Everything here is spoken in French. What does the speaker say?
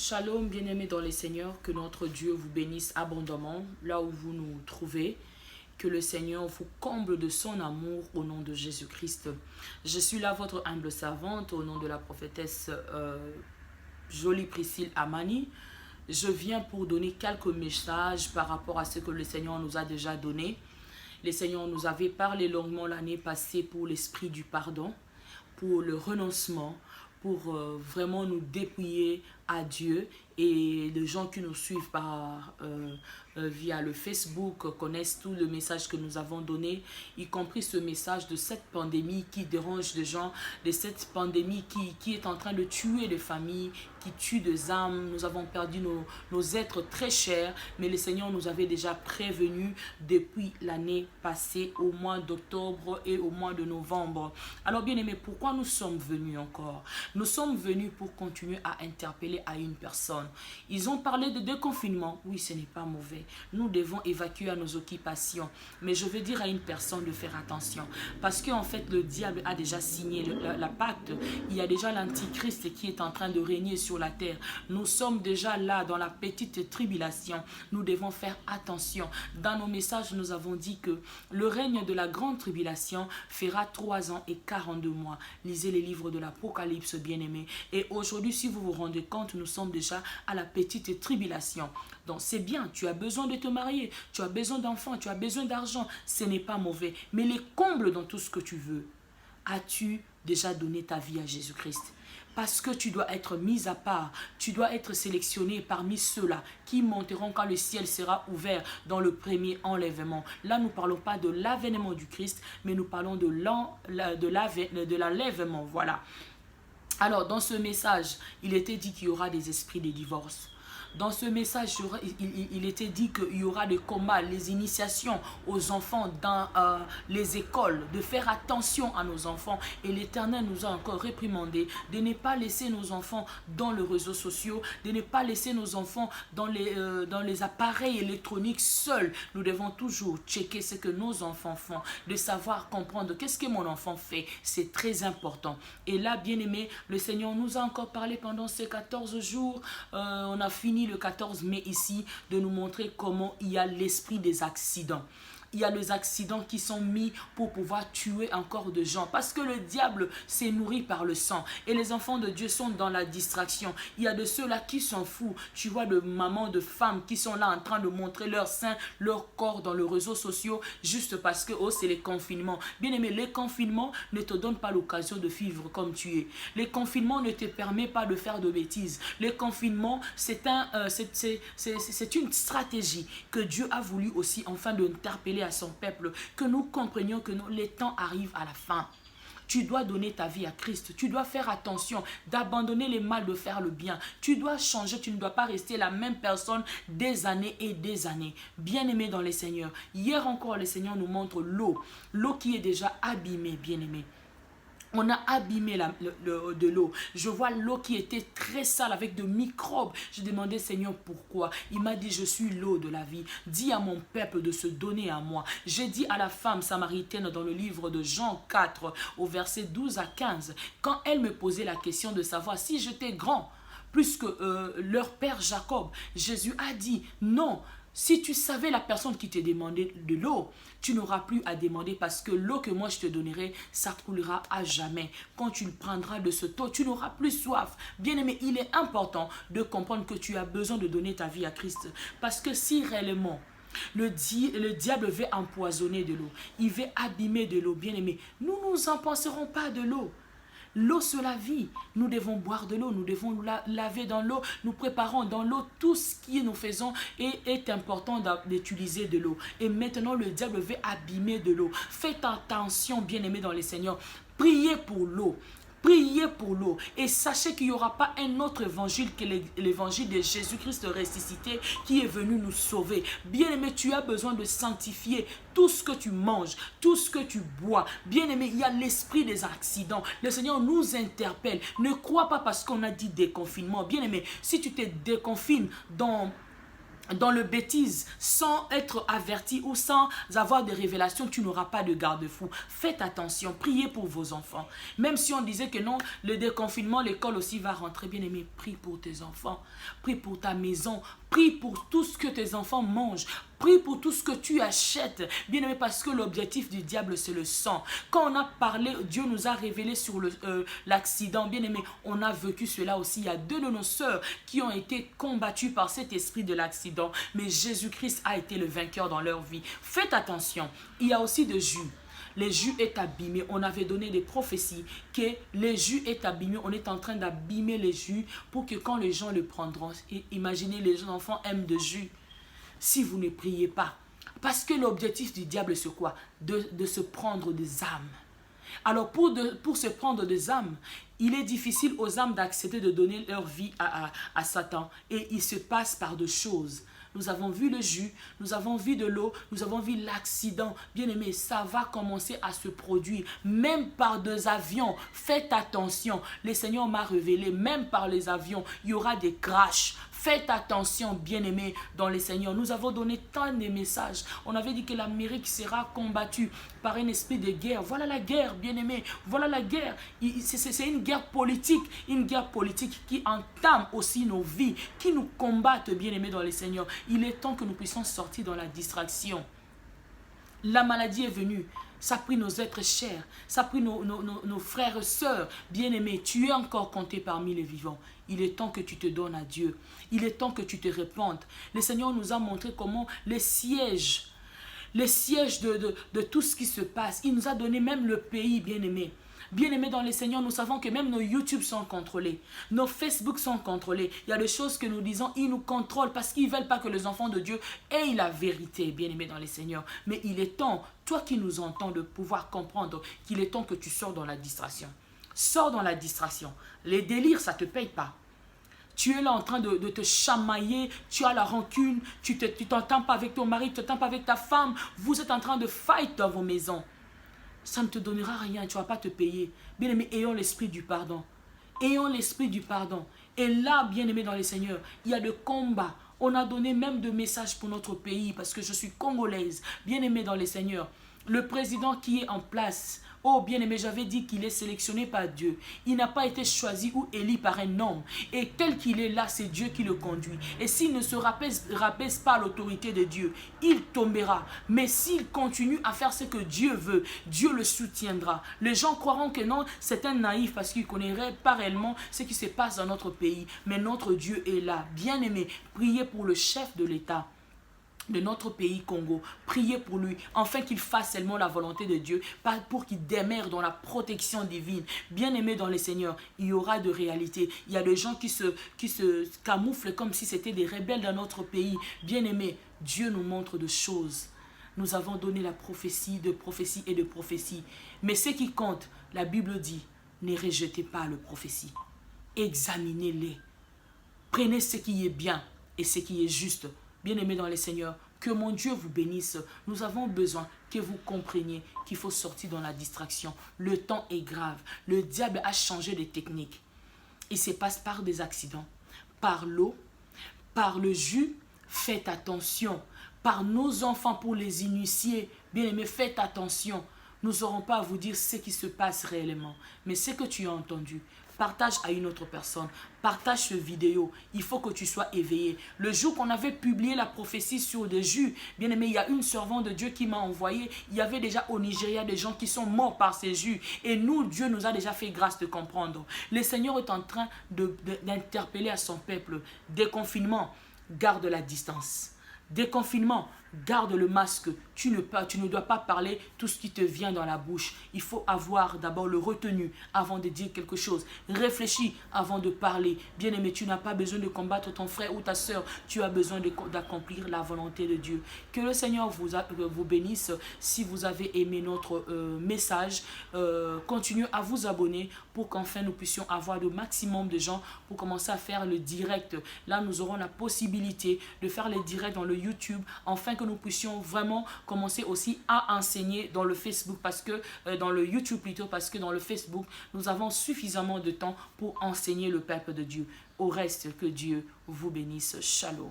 Shalom, bien-aimés dans les seigneurs, que notre Dieu vous bénisse abondamment là où vous nous trouvez. Que le Seigneur vous comble de son amour au nom de Jésus-Christ. Je suis là, votre humble servante, au nom de la prophétesse Jolie Priscille Amani. Je viens pour donner quelques messages par rapport à ce que le Seigneur nous a déjà donné. Le Seigneur nous avait parlé longuement l'année passée pour l'esprit du pardon, pour le renoncement, pour vraiment nous dépouiller à Dieu. Et les gens qui nous suivent via le Facebook connaissent tout le message que nous avons donné, y compris ce message de cette pandémie qui dérange les gens, de cette pandémie qui est en train de tuer les familles, qui tue des âmes. Nous avons perdu nos êtres très chers, mais le Seigneur nous avait déjà prévenus depuis l'année passée, au mois d'octobre et au mois de novembre. Alors bien aimés, pourquoi nous sommes venus encore? Nous sommes venus pour continuer à interpeller à une personne. Ils ont parlé de déconfinement. Oui, ce n'est pas mauvais. Nous devons évacuer à nos occupations. Mais je veux dire à une personne de faire attention. Parce qu'en fait, le diable a déjà signé la pacte. Il y a déjà l'antichrist qui est en train de régner sur la terre. Nous sommes déjà là dans la petite tribulation. Nous devons faire attention. Dans nos messages, nous avons dit que le règne de la grande tribulation fera 3 ans et 42 mois. Lisez les livres de l'Apocalypse, bien-aimés. Et aujourd'hui, si vous vous rendez compte, nous sommes déjà à la petite tribulation. Donc c'est bien, tu as besoin de te marier, tu as besoin d'enfants, tu as besoin d'argent, ce n'est pas mauvais. Mais les combles dans tout ce que tu veux, as-tu déjà donné ta vie à Jésus-Christ? Parce que tu dois être mis à part, tu dois être sélectionné parmi ceux-là qui monteront quand le ciel sera ouvert dans le premier enlèvement. Là, nous ne parlons pas de l'avènement du Christ, mais nous parlons de l'enlèvement, voilà. Alors, dans ce message, il était dit qu'il y aura des esprits de divorce. Dans ce message, il était dit qu'il y aura des combats, les initiations aux enfants dans les écoles, de faire attention à nos enfants. Et l'Éternel nous a encore réprimandé de ne pas laisser nos enfants dans les réseaux sociaux, de ne pas laisser nos enfants dans les appareils électroniques seuls. Nous devons toujours checker ce que nos enfants font, de savoir comprendre qu'est-ce que mon enfant fait. C'est très important. Et là, bien aimé, le Seigneur nous a encore parlé pendant ces 14 jours. On a fini le 14 mai ici de nous montrer comment il y a l'esprit des accidents. Il y a les accidents qui sont mis pour pouvoir tuer encore de gens. Parce que le diable s'est nourri par le sang. Et les enfants de Dieu sont dans la distraction. Il y a de ceux-là qui s'en foutent. Tu vois de mamans, de femmes qui sont là en train de montrer leur sein, leur corps dans les réseaux sociaux juste parce que c'est les confinements. Bien aimé, les confinements ne te donnent pas l'occasion de vivre comme tu es. Les confinements ne te permettent pas de faire de bêtises. Les confinements, c'est une stratégie que Dieu a voulu aussi enfin d'interpeller à son peuple, que nous comprenions que les temps arrivent à la fin. Tu dois donner ta vie à Christ. Tu dois faire attention d'abandonner les mal, de faire le bien. Tu dois changer. Tu ne dois pas rester la même personne des années et des années. Bien-aimé dans les Seigneurs. Hier encore, le Seigneur nous montre l'eau. L'eau qui est déjà abîmée, bien-aimé. On a abîmé de l'eau. Je vois l'eau qui était très sale avec de microbes. Je demandais, Seigneur, pourquoi? Il m'a dit, je suis l'eau de la vie. Dis à mon peuple de se donner à moi. J'ai dit à la femme samaritaine dans le livre de Jean 4, au verset 12 à 15, quand elle me posait la question de savoir si j'étais grand, plus que leur père Jacob, Jésus a dit, non. Si tu savais la personne qui te demandait de l'eau, tu n'auras plus à demander parce que l'eau que moi je te donnerai, ça coulera à jamais. Quand tu le prendras de ce eau, tu n'auras plus soif. Bien aimé, il est important de comprendre que tu as besoin de donner ta vie à Christ. Parce que si réellement le diable veut empoisonner de l'eau, il veut abîmer de l'eau, bien aimé, nous ne nous en penserons pas de l'eau. L'eau, c'est la vie. Nous devons boire de l'eau, nous devons laver dans l'eau, nous préparons dans l'eau tout ce que nous faisons et est important d'utiliser de l'eau. Et maintenant, le diable veut abîmer de l'eau. Faites attention, bien-aimés dans le Seigneur. Priez pour l'eau. Priez pour l'eau et sachez qu'il n'y aura pas un autre évangile que l'évangile de Jésus-Christ ressuscité qui est venu nous sauver. Bien-aimé, tu as besoin de sanctifier tout ce que tu manges, tout ce que tu bois. Bien-aimé, il y a l'esprit des accidents. Le Seigneur nous interpelle. Ne crois pas parce qu'on a dit déconfinement. Bien-aimé, si tu te déconfines dans dans le bêtise, sans être averti ou sans avoir de révélations, tu n'auras pas de garde-fou. Faites attention, priez pour vos enfants. Même si on disait que non, le déconfinement, l'école aussi va rentrer. Bien aimé, prie pour tes enfants, prie pour ta maison, prie pour tout ce que tes enfants mangent. Prie pour tout ce que tu achètes, bien aimé, parce que l'objectif du diable, c'est le sang. Quand on a parlé, Dieu nous a révélé sur l'accident, bien aimé, on a vécu cela aussi. Il y a 2 de nos sœurs qui ont été combattues par cet esprit de l'accident, mais Jésus-Christ a été le vainqueur dans leur vie. Faites attention, il y a aussi de jus. Les jus est abîmé. On avait donné des prophéties que les jus est abîmé. On est en train d'abîmer les jus pour que quand les gens le prendront, imaginez, les enfants aiment de jus. Si vous ne priez pas, parce que l'objectif du diable c'est quoi? De se prendre des âmes. Alors pour se prendre des âmes, il est difficile aux âmes d'accepter de donner leur vie à Satan. Et il se passe par 2 choses. Nous avons vu le jus, nous avons vu de l'eau, nous avons vu l'accident. Bien aimé, ça va commencer à se produire, même par 2 avions. Faites attention, le Seigneur m'a révélé, même par les avions, il y aura des crashs. Faites attention, bien-aimés, dans le Seigneur. Nous avons donné tant de messages. On avait dit que l'Amérique sera combattue par un esprit de guerre. Voilà la guerre, bien-aimés. Voilà la guerre. C'est une guerre politique qui entame aussi nos vies, qui nous combattent, bien-aimés, dans le Seigneur. Il est temps que nous puissions sortir dans la distraction. La maladie est venue. Ça a pris nos êtres chers. Ça a pris nos frères et sœurs. Bien-aimés, tu es encore compté parmi les vivants. Il est temps que tu te donnes à Dieu. Il est temps que tu te répandes. Le Seigneur nous a montré comment les sièges de tout ce qui se passe. Il nous a donné même le pays, bien-aimés. Bien-aimés dans le Seigneur, nous savons que même nos YouTube sont contrôlés. Nos Facebook sont contrôlés. Il y a des choses que nous disons, ils nous contrôlent parce qu'ils ne veulent pas que les enfants de Dieu aient la vérité, bien-aimés dans le Seigneur. Mais il est temps, toi qui nous entends, de pouvoir comprendre qu'il est temps que tu sors dans la distraction. Sors dans la distraction. Les délires, ça ne te paye pas. Tu es là en train de te chamailler, tu as la rancune, tu t'entends pas avec ton mari, tu t'entends pas avec ta femme. Vous êtes en train de fight dans vos maisons. Ça ne te donnera rien, tu ne vas pas te payer. Bien-aimés, ayons l'esprit du pardon. Ayons l'esprit du pardon. Et là, bien-aimés dans le Seigneur, il y a de combats. On a donné même de messages pour notre pays parce que je suis congolaise. Bien-aimés dans le Seigneur, le président qui est en place, oh bien-aimé, j'avais dit qu'il est sélectionné par Dieu. Il n'a pas été choisi ou élu par un homme. Et tel qu'il est là, c'est Dieu qui le conduit. Et s'il ne se rabaisse pas à l'autorité de Dieu, il tombera. Mais s'il continue à faire ce que Dieu veut, Dieu le soutiendra. Les gens croiront que non, c'est un naïf parce qu'il ne connaît pas réellement ce qui se passe dans notre pays. Mais notre Dieu est là. Bien-aimé, priez pour le chef de l'État de notre pays Congo, priez pour lui, afin qu'il fasse seulement la volonté de Dieu, pas pour qu'il demeure dans la protection divine. Bien-aimé dans le Seigneur, il y aura de réalité. Il y a des gens qui se camouflent comme si c'était des rebelles dans notre pays. Bien-aimé, Dieu nous montre de choses. Nous avons donné la prophétie de prophétie et de prophétie. Mais ce qui compte, la Bible dit, ne rejetez pas le prophétie. Examinez-les. Prenez ce qui est bien et ce qui est juste. Bien-aimés dans le Seigneur, que mon Dieu vous bénisse. Nous avons besoin que vous compreniez qu'il faut sortir dans la distraction. Le temps est grave. Le diable a changé de technique. Il se passe par des accidents, par l'eau, par le jus. Faites attention. Par nos enfants pour les initier. Bien-aimés, faites attention. Nous n'aurons pas à vous dire ce qui se passe réellement. Mais ce que tu as entendu, partage à une autre personne. Partage cette vidéo. Il faut que tu sois éveillé. Le jour qu'on avait publié la prophétie sur des jus, bien aimé, il y a une servante de Dieu qui m'a envoyé. Il y avait déjà au Nigeria des gens qui sont morts par ces jus. Et nous, Dieu nous a déjà fait grâce de comprendre. Le Seigneur est en train d'interpeller à son peuple. Déconfinement, garde la distance. Déconfinement, garde le masque. Tu ne dois pas parler tout ce qui te vient dans la bouche. Il faut avoir d'abord le retenu avant de dire quelque chose. Réfléchis avant de parler. Bien-aimé, tu n'as pas besoin de combattre ton frère ou ta soeur. Tu as besoin d'accomplir la volonté de Dieu. Que le Seigneur vous bénisse. Si vous avez aimé notre message, continuez à vous abonner pour qu'enfin nous puissions avoir le maximum de gens pour commencer à faire le direct. Là, nous aurons la possibilité de faire les directs dans le YouTube, afin que nous puissions vraiment commencer aussi à enseigner dans le Facebook, parce que dans le YouTube plutôt, parce que dans le Facebook, nous avons suffisamment de temps pour enseigner le peuple de Dieu. Au reste, que Dieu vous bénisse. Shalom.